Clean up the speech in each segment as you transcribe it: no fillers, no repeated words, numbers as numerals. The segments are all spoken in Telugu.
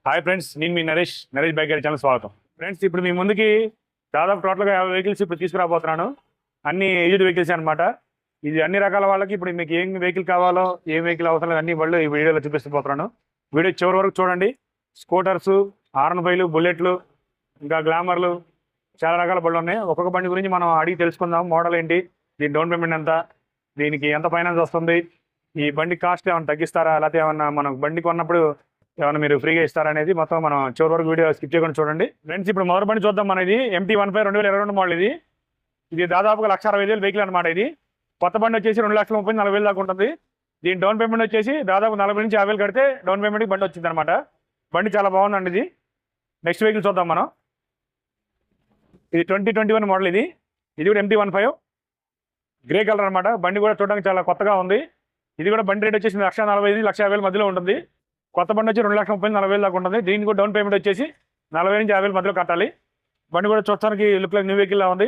హాయ్ ఫ్రెండ్స్, నేను మీ నరేష్ బైక్ గైడ్ ఛానల్ స్వాగతం. ఫ్రెండ్స్, ఇప్పుడు మీ ముందుకి దాదాపు టోటల్గా 50 వెహికల్స్ ఇప్పుడు తీసుకురాబోతున్నాను. అన్ని ఏజ్డ్ వెహికల్స్ అనమాట. ఇది అన్ని రకాల వాళ్ళకి ఇప్పుడు మీకు ఏం వెహికల్ కావాలో, ఏం వెహికల్ అవసరం లేదు అన్ని వాళ్ళు ఈ వీడియోలో చూపిస్తుపోతున్నాను. వీడియో చివరి వరకు చూడండి. స్కూటర్స్, R15లు, బుల్లెట్లు, ఇంకా గ్లామర్లు, చాలా రకాల బళ్ళు ఉన్నాయి. ఒక్కొక్క బండి గురించి మనం అడిగి తెలుసుకుందాం. మోడల్ ఏంటి, దీని డౌన్ పేమెంట్ ఎంత, దీనికి ఎంత ఫైనాన్స్ వస్తుంది, ఈ బండి కాస్ట్ ఏమైనా తగ్గిస్తారా, లేకపోతే ఏమన్నా మనం బండి కొన్నప్పుడు ఏమైనా మీరు ఫ్రీగా ఇస్తారనేది మొత్తం మనం చివరి వరకు వీడియో స్కిప్ చేయకుండా చూడండి. ఫ్రెండ్స్, ఇప్పుడు మొదటి బండి చూద్దాం. మనది MT-15 2022 మోడల్. ఇది దాదాపుగా 1,60,000 వెహికల్ అనమాట. ఇది కొత్త బండి వచ్చేసి 2,30,40,000 దాకా ఉంటుంది. దీని డౌన్ పేమెంట్ వచ్చేసి దాదాపు 40 నుంచి 50,000 కడితే డౌన్ పేమెంట్కి బండి వచ్చింది అనమాట. బండి చాలా బాగుందండి. ఇది నెక్స్ట్ వెహికల్ చూద్దాం మనం. ఇది 2021 మోడల్. ఇది కూడా MT-15 గ్రే కలర్ అనమాట. బండి కూడా చూడడానికి చాలా కొత్తగా ఉంది. ఇది కూడా బండి రేట్ వచ్చేసి 1,45,000 1,50,000 మధ్యలో ఉంటుంది. కొత్త బండి వచ్చి 2,30,40,000 దాకా ఉంటుంది. దీనికి కూడా డౌన్ పేమెంట్ వచ్చేసి 40 నుంచి 50,000 మధ్యలో కట్టాలి. బండి కూడా చూడడానికి లుక్ లైక్ న్యూ వెహికల్ లా ఉంది.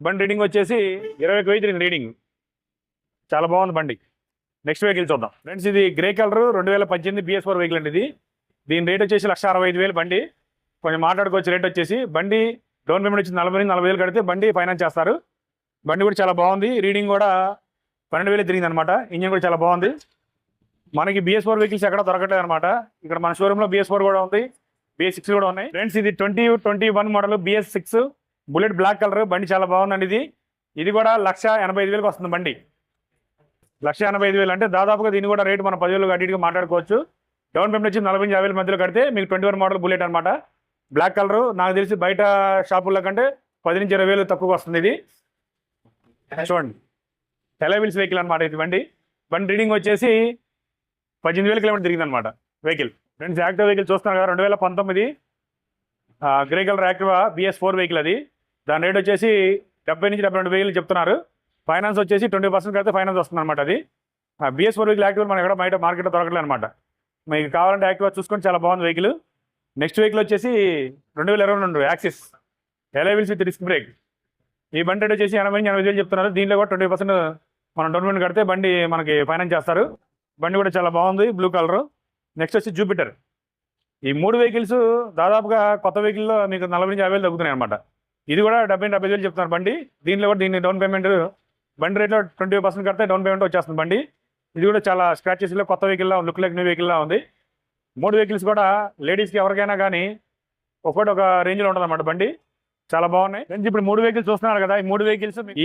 బండి రీడింగ్ వచ్చేసి 21,000 రీడింగ్. చాలా బాగుంది బండి. నెక్స్ట్ వెహికల్ చూద్దాం ఫ్రెండ్స్. ఇది గ్రే కలర్ 2018 BS4 వెహికల్ అండి. దీని రేట్ వచ్చేసి 1,65,000 బండి. కొంచెం మాట్లాడుకోవచ్చు రేట్ వచ్చేసి. బండి డౌన్ పేమెంట్ వచ్చి 40 నుంచి 40,000 కడితే బండి ఫైనాన్స్ చేస్తారు. బండి కూడా చాలా బాగుంది. రీడింగ్ కూడా 12,000 తిరిగింది అనమాట. ఇంజిన్ కూడా చాలా బాగుంది. మనకి BS4 వెహికల్స్ ఎక్కడ దొరకట్లేదు అనమాట. ఇక్కడ మన షోరూంలో BS4 కూడా ఉంది, BS6 కూడా ఉన్నాయి. ఫ్రెండ్స్, ఇది 2021 model BS6 bullet black colour. బండి చాలా బాగుందండి. ఇది కూడా 1,85,000 వస్తుంది బండి. 1,85,000 అంటే దాదాపుగా దీన్ని కూడా రేటు మనం 10,000 అటు ఇటుగా మాట్లాడుకోవచ్చు. డౌన్ పేమెంట్ వచ్చి 40 నుంచి 50,000 మధ్యలో కడితే మీకు 21 మోడల్ బుల్లెట్ అనమాట. Black colour. నాకు తెలిసి బయట షాపుల్లో కంటే 10 నుంచి 20,000 తక్కువ వస్తుంది. ఇది చూడండి, ఎలవిల్స్ వెహికల్ అనమాట. ఇది బండి రీడింగ్ వచ్చేసి 18,000 కిలోమీటర్ తిరిగింది అనమాట వెహికల్. ఫ్రెండ్స్, యాక్టివ్ వెహికల్ చూస్తున్నారు కదా, 2019 grey colour Activa BS4 vehicle. అది దాని రేట్ వచ్చేసి 70 నుంచి 72,000 చెప్తున్నారు. ఫైనాన్స్ వచ్చేసి 20% కడితే ఫైనాన్స్ వస్తుంది అనమాట. అది BS4 వెహికల్ యాక్టివా మనం ఎక్కడ బయట మార్కెట్లో దొరకలేదు అనమాట. మీకు కావాలంటే యాక్టివా చూసుకొని చాలా బాగుంది వెహికల్. నెక్స్ట్ వెహికల్ వచ్చేసి 2022 యాక్సిస్ ఎలవిల్స్ విత్ డిస్క్ బ్రేక్. ఈ బండి రేట్ వచ్చేసి 80 నుంచి 80,000 చెప్తున్నారు. దీంట్లో కూడా 20% మనం డౌన్ పేమెంట్ కడితే బండి మనకి ఫైనాన్స్ చేస్తారు. బండి కూడా చాలా బాగుంది, బ్లూ కలర్. నెక్స్ట్ వచ్చి జూపిటర్. ఈ 3 వెహికల్స్ దాదాపుగా కొత్త వెహికల్లో మీకు 40 నుంచి 50,000 తగ్గుతున్నాయి అనమాట. ఇది కూడా 70,000 చెప్తున్నారు బండి. దీంట్లో కూడా దీన్ని డౌన్ పేమెంట్ బండి రేట్లో 20% కడితే డౌన్ పేమెంట్ వచ్చేస్తుంది బండి. ఇది కూడా చాలా స్క్రాచెస్లో కొత్త వెహికల్లా లుక్ లైక్ న్యూ వెహికల్లా ఉంది. 3 వెహికల్స్ కూడా లేడీస్కి ఎవరికైనా కానీ ఒక్కొక్కటి ఒక రేంజ్లో ఉంటుంది అనమాట. బండి చాలా బాగున్నాయి. ఇప్పుడు 3 వెహికల్స్ చూస్తున్నారు కదా.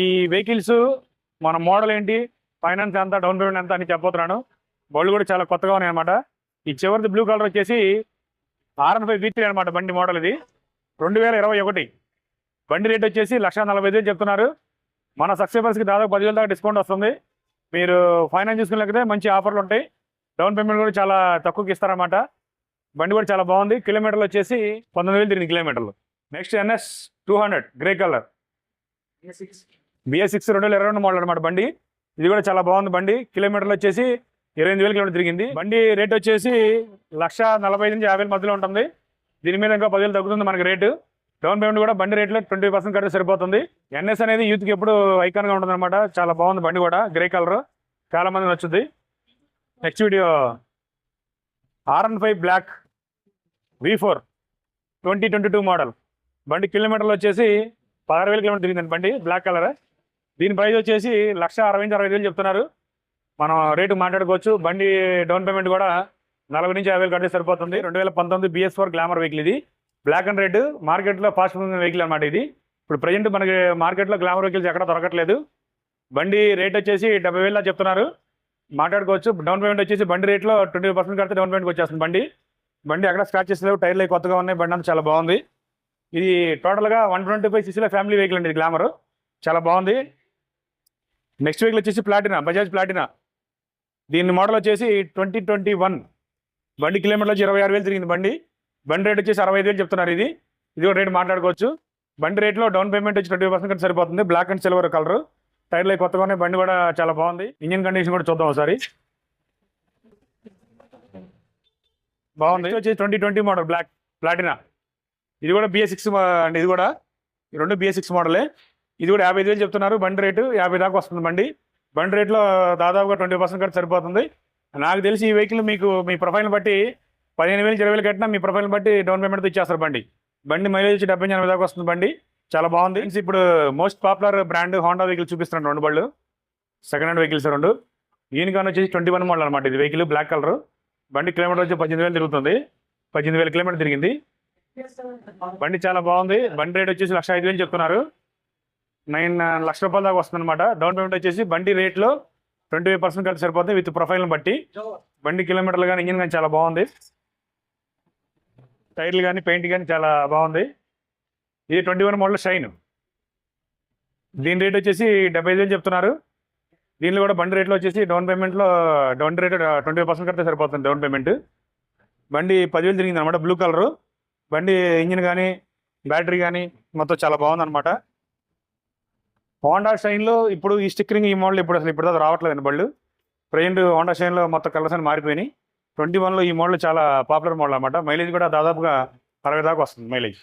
ఈ వెహికల్స్ మన మోడల్ ఏంటి, ఫైనాన్స్ ఎంత, డౌన్ పేమెంట్ ఎంత అని చెప్పబోతున్నాను. బళ్ళు కూడా చాలా కొత్తగా ఉన్నాయి అనమాట. ఈ చివరిది బ్లూ కలర్ వచ్చేసి R15 V3 అనమాట. బండి మోడల్ ఇది 2021. బండి రేట్ వచ్చేసి 1,40,000 చెప్తున్నారు. మన సబ్స్క్రైబర్స్కి దాదాపు 10,000 దాకా డిస్కౌంట్ వస్తుంది. మీరు ఫైనాన్స్ చూసుకున్నట్లయితే మంచి ఆఫర్లు ఉంటాయి. డౌన్ పేమెంట్ కూడా చాలా తక్కువకి ఇస్తారన్నమాట. బండి కూడా చాలా బాగుంది. కిలోమీటర్లు వచ్చేసి 19,000 తిరిగింది కిలోమీటర్లు. Next NS 200 grey colour BS6 2022 model అనమాట బండి. ఇది కూడా చాలా బాగుంది బండి. కిలోమీటర్లు వచ్చేసి 28,000 కిలోమీటర్ తిరిగింది. బండి రేట్ వచ్చేసి 1,45,000 నుంచి 50,000 మధ్యలో ఉంటుంది. దీని మీద ఇంకా 10,000 తగ్గుతుంది మనకి రేటు. డౌన్ పేమెంట్ కూడా బండి రేట్లో 20% కడితే సరిపోతుంది. NS అనేది యూత్కి ఎప్పుడు ఐకాన్గా ఉంటుంది అనమాట. చాలా బాగుంది బండి కూడా, గ్రే కలర్. చాలా మంది నచ్చుద్ది. Next video R15 black V4 2022 model. బండి కిలోమీటర్లు వచ్చేసి 16,000 కిలోమీటర్ తిరిగిందండి బండి, బ్లాక్ కలర్. దీని ప్రైస్ వచ్చేసి 1,60,000 నుంచి 60,000 చెప్తున్నారు. మనం రేటు మాట్లాడుకోవచ్చు. బండి డౌన్ పేమెంట్ కూడా 40 నుంచి 50,000 కడితే సరిపోతుంది. 2019 BS4 గ్లామర్ వెహికల్. ఇది బ్లాక్ అండ్ రెడ్ మార్కెట్లో ఫాస్ట్ మూవింగ్ వెహికల్ అనమాట. ఇది ఇప్పుడు ప్రజెంట్ మనకి మార్కెట్లో గ్లామర్ వెహికల్స్ ఎక్కడ దొరకట్లేదు. బండి రేట్ వచ్చేసి 70,000 చెప్తున్నారు. మాట్లాడుకోవచ్చు. డౌన్ పేమెంట్ వచ్చేసి బండి రేట్లో 20% కడితే డౌన్ పేమెంట్కి వచ్చేస్తుంది బండి అక్కడ స్క్రాచెస్ లేవు, టైర్లు కొత్తగా ఉన్నాయి. బండి అంతా చాలా బాగుంది. ఇది టోటల్గా 125 cc ఫ్యామిలీ వెహికల్ అండి. ఇది గ్లామర్ చాలా బాగుంది. నెక్స్ట్ వెహికల్ వచ్చేసి ప్లాటినా, బజాజ్ ప్లాటినా. దీని మోడల్ వచ్చేసి 2021. బండి కిలోమీటర్లు వచ్చి 26,000 తిరిగింది బండి రేట్ వచ్చేసి 65,000 చెప్తున్నారు. ఇది కూడా రేట్ మాట్లాడుకోవచ్చు. బండి రేట్లో డౌన్ పేమెంట్ వచ్చి 20% కంటే సరిపోతుంది. Black and silver colour. టైర్లు కొత్తగా ఉన్నాయి. బండి కూడా చాలా బాగుంది. ఇంజిన్ కండిషన్ కూడా చూద్దాం ఒకసారి. బాగుంది. వచ్చేసి 2020 మోడల్ ప్లాటినా. ఇది కూడా BS6 అండి. ఇది కూడా 2 BS6 మోడలే. ఇది కూడా 55,000 చెప్తున్నారు. బండి రేటు 50 దాకా వస్తుంది. బండి రేట్లో దాదాపుగా 20% కడితే సరిపోతుంది. నాకు తెలిసి ఈ వెహికల్ మీకు మీ ప్రొఫైల్ని బట్టి 15,000 20,000 కట్టినా మీ ప్రొఫైల్ బట్టి డౌన్ పేమెంట్తో ఇచ్చేస్తారు బండి. బండి మైలేజ్ వచ్చి 70 దాకా వస్తుంది బండి. చాలా బాగుంది. ఇప్పుడు most popular brand Honda vehicle చూపిస్తున్నాను. 2 బళ్ళు సెకండ్ హ్యాండ్ వెహికల్స్ 2. యూనికాన్ వచ్చేసి 21 మోడల్ అనమాట. ఇది వెహికల్ బ్లాక్ కలర్. బండి కిలోమీటర్ వచ్చి 18,000 తిరుగుతుంది. 18,000 కిలోమీటర్ తిరిగింది. బండి చాలా బాగుంది. బండి రేట్ వచ్చేసి 1,05,000 చెప్తున్నారు. 9 లక్షల రూపాయల దాకా వస్తుంది అనమాట. డౌన్ పేమెంట్ వచ్చేసి బండి రేట్లో 25% కలిసి సరిపోతుంది విత్ ప్రొఫైల్ని బట్టి. బండి కిలోమీటర్లు కానీ ఇంజిన్ కానీ చాలా బాగుంది. టైర్లు కానీ పెయింట్ కానీ చాలా బాగుంది. ఇది 21 మోడల్ షైన్. దీని రేట్ వచ్చేసి 75,000 చెప్తున్నారు. దీనిలో కూడా బండి రేట్లో వచ్చేసి డౌన్ రేట్ 25% కడితే సరిపోతుంది డౌన్ పేమెంట్. బండి 10,000 తిరిగింది అనమాట. బ్లూ కలరు బండి. ఇంజిన్ కానీ బ్యాటరీ కానీ మొత్తం చాలా బాగుందన్నమాట. హోండా షైన్లో ఇప్పుడు ఈ స్టిక్కరింగ్ ఈ మోడల్ ఇప్పుడు దాకా రావట్లేదు బళ్ళు. ప్రజెంట్ హోండా షైన్లో మొత్తం కలర్స్ అని మారిపోయినాయి. 21లో ఈ మోడల్ చాలా పాపులర్ మోడల్ అనమాట. మైలేజ్ కూడా దాదాపుగా 60 దాకా వస్తుంది మైలేజ్.